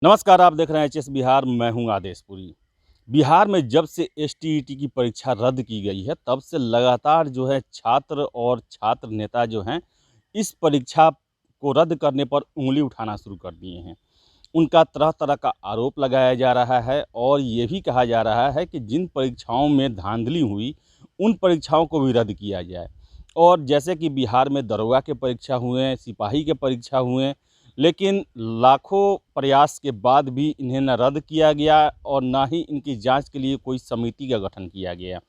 नमस्कार, आप देख रहे हैं एचएस बिहार। मैं हूं आदेशपुरी। बिहार में जब से एसटीईटी की परीक्षा रद्द की गई है, तब से लगातार जो है छात्र और छात्र नेता जो हैं, इस परीक्षा को रद्द करने पर उँगली उठाना शुरू कर दिए हैं। उनका तरह-तरह का आरोप लगाया जा रहा है और ये भी कहा जा रहा है कि जिन परीक्षाओं में धांधली हुई, उन परीक्षाओं को भी रद्द किया जाए। और जैसे कि बिहार में दरोगा के परीक्षा हुए, सिपाही के परीक्षा हुए, लेकिन लाखों प्रयास के बाद भी इन्हें न रद्द किया गया और ना ही इनकी जांच के लिए कोई समिति का गठन किया गया।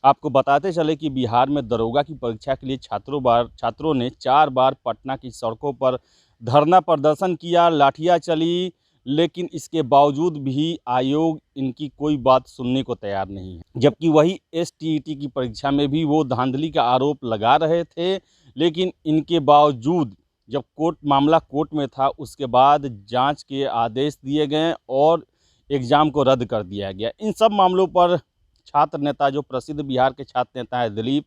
आपको बताते चले कि बिहार में दरोगा की परीक्षा के लिए छात्रों ने 4 बार पटना की सड़कों पर धरना प्रदर्शन किया, लाठियाँ चली, लेकिन इसके बावजूद भी आयोग इनकी कोई बात सुनने को तैयार नहीं है। जबकि वही एसटीईटी की परीक्षा में भी वो धांधली का आरोप लगा रहे थे, लेकिन इनके बावजूद जब मामला कोर्ट में था, उसके बाद जांच के आदेश दिए गए और एग्ज़ाम को रद्द कर दिया गया। इन सब मामलों पर छात्र नेता, जो प्रसिद्ध बिहार के छात्र नेता हैं दिलीप,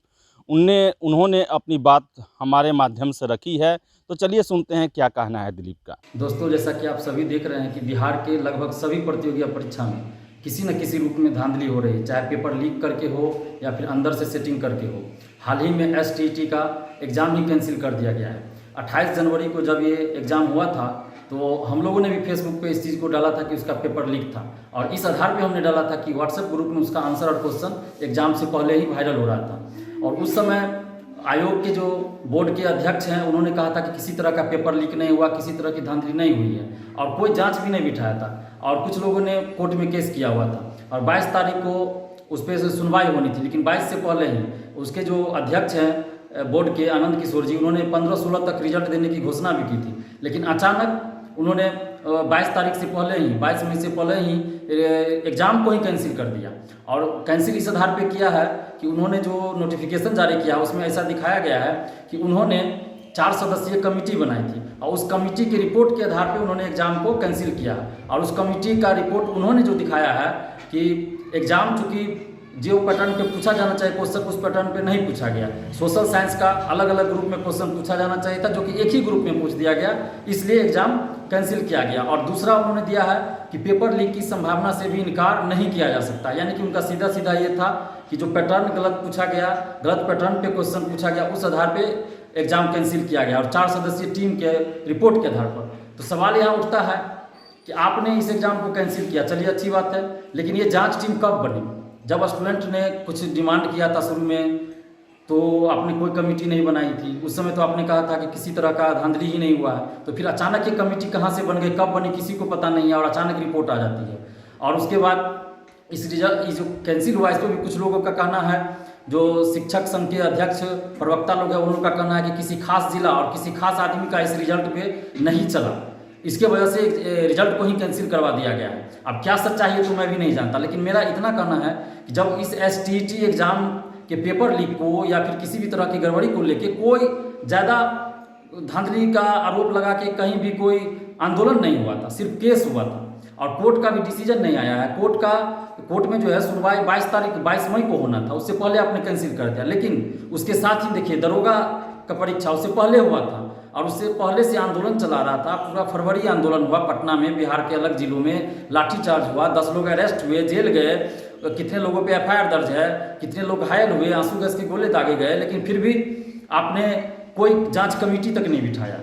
उन्होंने अपनी बात हमारे माध्यम से रखी है। तो चलिए सुनते हैं क्या कहना है दिलीप का। दोस्तों, जैसा कि आप सभी देख रहे हैं कि बिहार के लगभग सभी प्रतियोगी परीक्षा में किसी न किसी रूप में धांधली हो रही है, चाहे पेपर लीक करके हो या फिर अंदर से सेटिंग करके हो। हाल ही में एसटीईटी का एग्ज़ाम ही कैंसिल कर दिया गया है। 28 जनवरी को जब ये एग्ज़ाम हुआ था, तो हम लोगों ने भी फेसबुक पे इस चीज़ को डाला था कि उसका पेपर लीक था, और इस आधार पे हमने डाला था कि व्हाट्सएप ग्रुप में उसका आंसर और क्वेश्चन एग्ज़ाम से पहले ही वायरल हो रहा था। और उस समय आयोग के जो बोर्ड के अध्यक्ष हैं, उन्होंने कहा था कि किसी तरह का पेपर लीक नहीं हुआ, किसी तरह की धांधली नहीं हुई है, और कोई जांच भी नहीं बिठाया था। और कुछ लोगों ने कोर्ट में केस किया हुआ था और 22 तारीख को उस पर सुनवाई होनी थी, लेकिन 22 से पहले ही उसके जो अध्यक्ष हैं बोर्ड के, आनंद किशोर जी, उन्होंने 15-16 तक रिजल्ट देने की घोषणा भी की थी। लेकिन अचानक उन्होंने 22 तारीख से पहले ही, 22 मई से पहले ही एग्ज़ाम को ही कैंसिल कर दिया। और कैंसिल इस आधार पे किया है कि उन्होंने जो नोटिफिकेशन जारी किया, उसमें ऐसा दिखाया गया है कि उन्होंने 4 सदस्यीय कमेटी बनाई थी और उस कमेटी की रिपोर्ट के आधार पे उन्होंने एग्ज़ाम को कैंसिल किया। और उस कमेटी का रिपोर्ट उन्होंने जो दिखाया है कि एग्ज़ाम चूँकि जो पैटर्न पे पूछा जाना चाहिए क्वेश्चन, उस पैटर्न पे नहीं पूछा गया। सोशल साइंस का अलग अलग ग्रुप में क्वेश्चन पूछा जाना चाहिए था, जो कि एक ही ग्रुप में पूछ दिया गया, इसलिए एग्ज़ाम कैंसिल किया गया। और दूसरा उन्होंने दिया है कि पेपर लीक की संभावना से भी इनकार नहीं किया जा सकता। यानी कि उनका सीधा सीधा ये था कि जो पैटर्न गलत पूछा गया, गलत पैटर्न पे क्वेश्चन पूछा गया, उस आधार पे एग्ज़ाम कैंसिल किया गया, और 4 सदस्यीय टीम के रिपोर्ट के आधार पर। तो सवाल यहाँ उठता है कि आपने इस एग्ज़ाम को कैंसिल किया, चलिए अच्छी बात है, लेकिन ये जाँच टीम कब बनी? जब स्टूडेंट ने कुछ डिमांड किया था शुरू में, तो आपने कोई कमेटी नहीं बनाई थी। उस समय तो आपने कहा था कि किसी तरह का धांधली ही नहीं हुआ है। तो फिर अचानक ये कमेटी कहाँ से बन गई, कब बनी, किसी को पता नहीं है, और अचानक रिपोर्ट आ जाती है। और उसके बाद इस रिजल्ट जो कैंसिल हुआ, इस पर भी कुछ लोगों का कहना है, जो शिक्षक संघ के अध्यक्ष प्रवक्ता लोग हैं, उन लोगों का कहना है कि किसी खास जिला और किसी खास आदमी का इस रिजल्ट पे नहीं चला, इसके वजह से रिजल्ट को ही कैंसिल करवा दिया गया है। अब क्या सच्चाई है तो मैं भी नहीं जानता, लेकिन मेरा इतना कहना है कि जब इस एसटीईटी एग्ज़ाम के पेपर लीक को या फिर किसी भी तरह की गड़बड़ी को लेके कोई ज़्यादा धांधली का आरोप लगा के कहीं भी कोई आंदोलन नहीं हुआ था, सिर्फ केस हुआ था, और कोर्ट का भी डिसीजन नहीं आया है। कोर्ट में जो है सुनवाई 22 मई को होना था, उससे पहले आपने कैंसिल कर दिया। लेकिन उसके साथ ही देखिए, दरोगा का परीक्षा उससे पहले हुआ था, और उससे पहले से आंदोलन चला रहा था। पूरा फरवरी आंदोलन हुआ पटना में, बिहार के अलग जिलों में लाठीचार्ज हुआ, 10 लोग अरेस्ट हुए, जेल गए, कितने लोगों पे एफआईआर दर्ज है, कितने लोग घायल हुए, आंसू गैस के गोले दागे गए, लेकिन फिर भी आपने कोई जांच कमेटी तक नहीं बिठाया।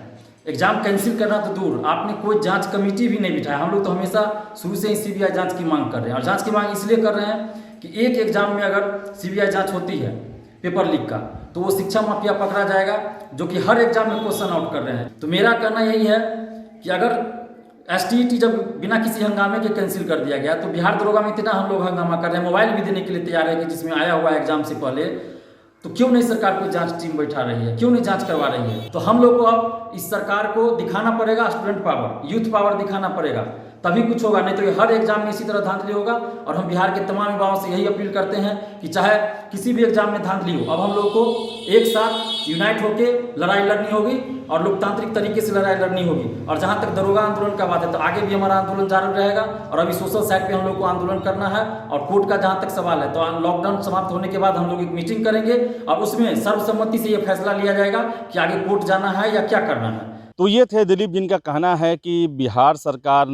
एग्जाम कैंसिल करना तो दूर, आपने कोई जांच कमेटी भी नहीं बिठाया। हम लोग तो हमेशा शुरू से ही सीबीआई जांच की मांग कर रहे हैं, और जांच की मांग इसलिए कर रहे हैं कि एक एग्जाम में अगर सीबीआई जांच होती है पेपर लीक का, तो वो शिक्षा माफिया पकड़ा जाएगा, जो कि हर एग्जाम में क्वेश्चन आउट कर रहे हैं। तो मेरा कहना यही है कि अगर एसटीईटी जब बिना किसी हंगामे के कैंसिल कर दिया गया, तो बिहार दरोगा में इतना हम लोग हंगामा कर रहे हैं, मोबाइल भी देने के लिए तैयार है कि जिसमें आया हुआ है एग्जाम से पहले, तो क्यों नहीं सरकार कोई जांच टीम बैठा रही है, क्यों नहीं जांच करवा रही है? तो हम लोग को अब इस सरकार को दिखाना पड़ेगा स्टूडेंट पावर, यूथ पावर दिखाना पड़ेगा, तभी कुछ होगा। नहीं तो ये हर एग्जाम में इसी तरह धांधली होगा। और हम बिहार के तमाम युवाओं से यही अपील करते हैं कि चाहे किसी भी एग्जाम में धांधली हो, अब हम लोग को एक साथ यूनाइट होकर लड़ाई लड़नी होगी और लोकतांत्रिक तरीके से लड़ाई लड़नी होगी। और जहाँ तक दरोगा आंदोलन का बात है, तो आगे भी हमारा आंदोलन जारी रहेगा, और अभी सोशल साइड पे हम लोग को आंदोलन करना है। और कोर्ट का जहाँ तक सवाल है, तो लॉकडाउन समाप्त होने के बाद हम लोग एक मीटिंग करेंगे और उसमें सर्वसम्मति से ये फैसला लिया जाएगा कि आगे कोर्ट जाना है या क्या करना है। तो ये थे दिलीप, जिनका कहना है कि बिहार सरकार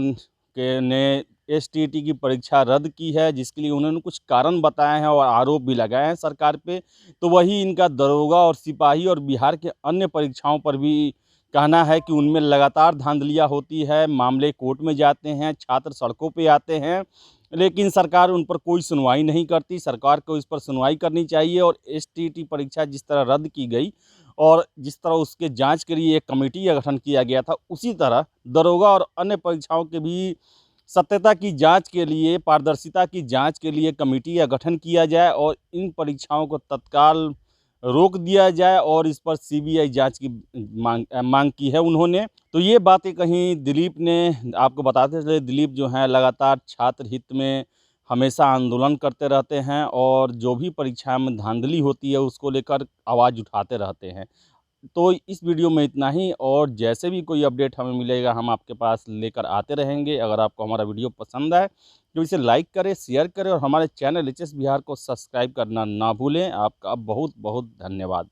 के ने एसटीईटी की परीक्षा रद्द की है, जिसके लिए उन्होंने कुछ कारण बताए हैं और आरोप भी लगाए हैं सरकार पे। तो वही इनका दरोगा और सिपाही और बिहार के अन्य परीक्षाओं पर भी कहना है कि उनमें लगातार धांधलियाँ होती है, मामले कोर्ट में जाते हैं, छात्र सड़कों पे आते हैं, लेकिन सरकार उन पर कोई सुनवाई नहीं करती। सरकार को इस पर सुनवाई करनी चाहिए और एसटीईटी परीक्षा जिस तरह रद्द की गई और जिस तरह उसके जांच के लिए एक कमेटी का गठन किया गया था, उसी तरह दरोगा और अन्य परीक्षाओं के भी सत्यता की जांच के लिए, पारदर्शिता की जांच के लिए कमेटी का गठन किया जाए और इन परीक्षाओं को तत्काल रोक दिया जाए और इस पर सीबीआई जांच की मांग की है उन्होंने। तो ये बातें कहीं दिलीप ने, आपको बताते चले, दिलीप जो हैं लगातार छात्र हित में हमेशा आंदोलन करते रहते हैं और जो भी परीक्षा में धांधली होती है उसको लेकर आवाज़ उठाते रहते हैं। तो इस वीडियो में इतना ही, और जैसे भी कोई अपडेट हमें मिलेगा हम आपके पास लेकर आते रहेंगे। अगर आपको हमारा वीडियो पसंद आए तो इसे लाइक करें, शेयर करें और हमारे चैनल एचएस बिहार को सब्सक्राइब करना ना भूलें। आपका बहुत बहुत धन्यवाद।